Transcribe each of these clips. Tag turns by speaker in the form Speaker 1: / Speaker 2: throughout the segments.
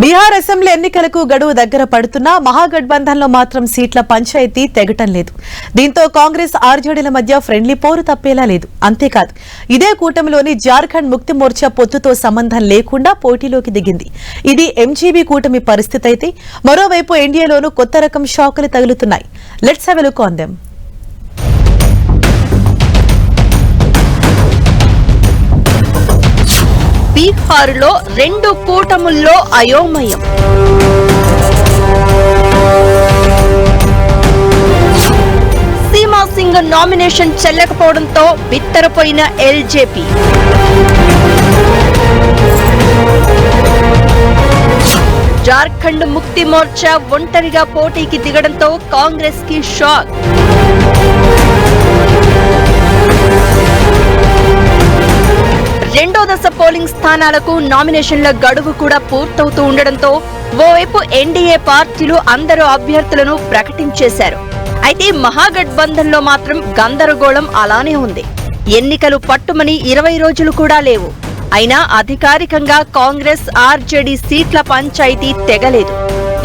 Speaker 1: Bihar assembly ఎన్నికలకు గడువు దగ్గర పడుతున్నా మహాగఠబంధన్లో మాత్రం సీట్ల పంచాయతీ తెగటం లేదు. దీంతో కాంగ్రెస్ ఆర్జేడీల మధ్య ఫ్రెండ్లీ పోరు తప్పేలా లేదు. అంతేకాదు, ఇదే కూటమిలోని జార్ఖండ్ ముక్తి మోర్చా పొత్తుతో సంబంధం లేకుండా పోటీలోకి దిగింది. ఇది ఎంజీబీ కూటమి పరిస్థితి అయితే, మరోవైపు ఎన్డీఏలోనూ కొత్త రకం షాకులు తగులుతున్నాయి. Let's have a look on them.
Speaker 2: బీహార్లో రెండు కూటముల్లో అయోమయం. సీమా సింగ్ నామినేషన్ చెల్లకపోవడంతో బిత్తరపోయిన ఎల్జేపీ. జార్ఖండ్ ముక్తి మోర్చా ఒంటరిగా పోటీకి దిగడంతో కాంగ్రెస్ కి షాక్. రెండో దశ పోలింగ్ స్థానాలకు నామినేషన్ల గడువు కూడా పూర్తవుతూ ఉండడంతో ఓవైపు ఎన్డీఏ పార్టీలు అందరూ అభ్యర్థులను ప్రకటించేశారు. అయితే మహాగఠబంధన్లో మాత్రం గందరగోళం అలానే ఉంది. ఎన్నికలు పట్టుమని 20 రోజులు కూడా లేవు. అయినా అధికారికంగా కాంగ్రెస్ ఆర్జేడీ సీట్ల పంచాయతీ తెగలేదు.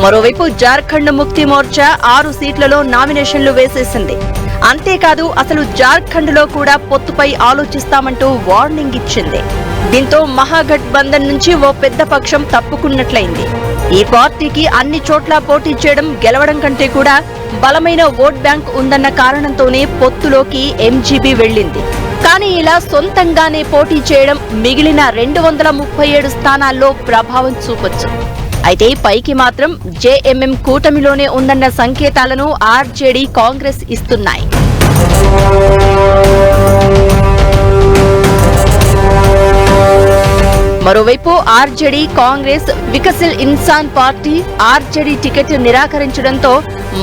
Speaker 2: మరోవైపు జార్ఖండ్ ముక్తి మోర్చా 6 సీట్లలో నామినేషన్లు వేసేసింది. అంతేకాదు, అసలు జార్ఖండ్ లో కూడా పొత్తుపై ఆలోచిస్తామంటూ వార్నింగ్ ఇచ్చింది. దీంతో మహాగఠబంధన్ నుంచి ఓ పెద్ద పక్షం తప్పుకున్నట్లయింది. ఈ పార్టీకి అన్ని చోట్ల పోటీ చేయడం, గెలవడం కంటే కూడా బలమైన ఓట్ బ్యాంక్ ఉందన్న కారణంతోనే పొత్తులోకి ఎంజీబీ వెళ్లింది. కానీ ఇలా సొంతంగానే పోటీ చేయడం మిగిలిన 237 స్థానాల్లో ప్రభావం చూపొచ్చు. అయితే పైకి మాత్రం జేఎంఎం కూటమిలోనే ఉందన్న సంకేతాలను ఆర్జేడీ, కాంగ్రెస్ ఇస్తున్నాయి. మరోవైపు RJD, Congress, Vikassheel Insaan party RJD ticket నిరాకరించడంతో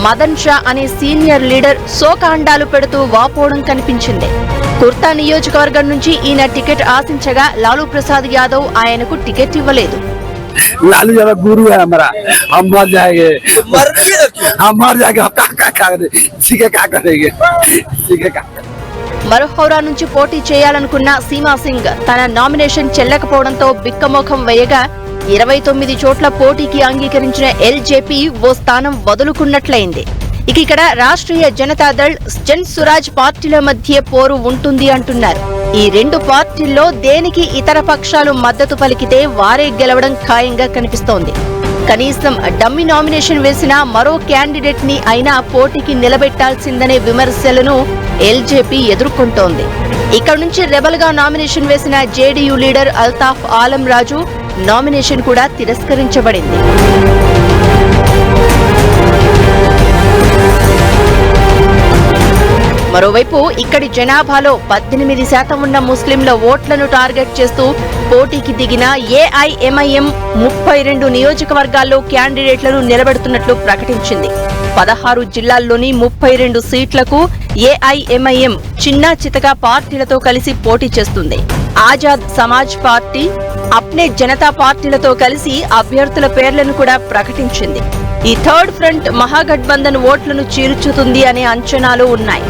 Speaker 2: మదన్ షా అనే సీనియర్ లీడర్ శోకాండాలు పెడుతూ వాపోవడం కనిపించింది. కుర్తా నియోజకవర్గం నుంచి ఈయన టికెట్ ఆశించగా లాలూ ప్రసాద్ యాదవ్ ఆయనకు టికెట్ ఇవ్వలేదు.
Speaker 3: लालू यादव गुरु है हमारा, हम मर जाएंगे, हम मर जाएंगे, क्या करेंगे।
Speaker 2: మరోహౌరా నుంచి పోటీ చేయాలనుకున్న సీమా సింగ్ తన నామినేషన్ చెల్లకపోవడంతో బిక్కమోఖం వేయగా 29 చోట్ల పోటీకి అంగీకరించిన ఎల్జేపీ ఓ స్థానం వదులుకున్నట్లయింది. ఇక్కడ రాష్ట్రీయ జనతాదళ్, జన్ సురాజ్ పార్టీల మధ్య పోరు ఉంటుంది అంటున్నారు. ఈ రెండు పార్టీల్లో దేనికి ఇతర పక్షాలు మద్దతు పలికితే వారే గెలవడం ఖాయంగా కనిపిస్తోంది. కనీసం డమ్మీ నామినేషన్ వేసిన మరో క్యాండిడేట్ ని అయినా పోటీకి నిలబెట్టాల్సిందనే విమర్శలను ఎల్జేపీ ఎదుర్కొంటోంది. ఇక్కడ నుంచి రెబల్ గా నామినేషన్ వేసిన జేడీయూ లీడర్ అల్తాఫ్ ఆలం రాజు నామినేషన్ కూడా తిరస్కరించబడింది. మరోవైపు ఇక్కడి జనాభాలో 18% ఉన్న ముస్లింల ఓట్లను టార్గెట్ చేస్తూ పోటీకి దిగిన ఏఐఎంఐఎం 32 నియోజకవర్గాల్లో క్యాండిడేట్లను నిలబెడుతున్నట్లు ప్రకటించింది. 16 జిల్లాల్లోని 32 సీట్లకు ఏఐఎంఐఎం చిన్నా చితకా పార్టీలతో కలిసి పోటీ చేస్తుంది. ఆజాద్ సమాజ్ పార్టీ, అప్నే జనతా పార్టీలతో కలిసి అభ్యర్థుల పేర్లను కూడా ప్రకటించింది. ఈ థర్డ్ ఫ్రంట్ మహాగఠబంధన్ ఓట్లను చీల్చుతుంది అనే అంచనాలు ఉన్నాయి.